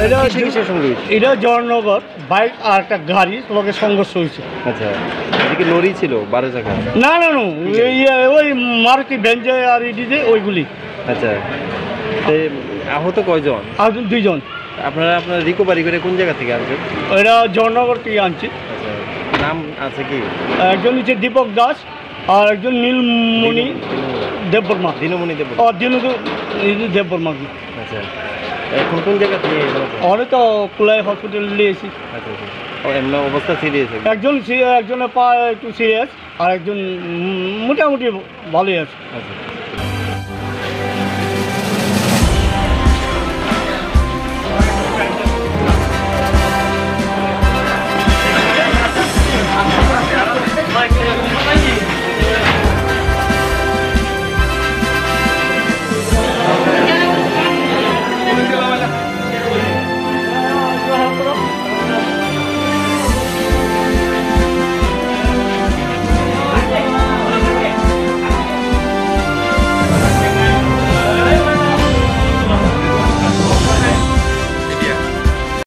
এটা কিসের সঙ্গে হয়েছে? এটা জয়নগর বাইক আর একটা গাড়ি লোকের সংঘর্ষ হয়েছে। আচ্ছা, এদিকে লরি ছিল 12 চাকা? না না না, ওই মারুতি ভেঞ্জে আর ইডিতে ওইগুলি। আচ্ছা, আহত কয়জন? আর দুইজন। আপনারা রিকভারি করে কোন জায়গা থেকে আনছেন? এটা জয়নগর থেকে আনছি। আচ্ছা, নাম আছে কি? একজন হচ্ছে দীপক দাস আর একজন নীলমণি দেববর্মা। দিনমণি দেব? দেববর্মা। আচ্ছা, এখন কোন জায়গা থেকে? অনেক তো কুলাই হসপিটালে নিয়েছি। আচ্ছা, এমন অবস্থা সিরিয়াস? একজনের পা একটু সিরিয়াস আর একজন মোটামুটি ভালোই আছে। আচ্ছা।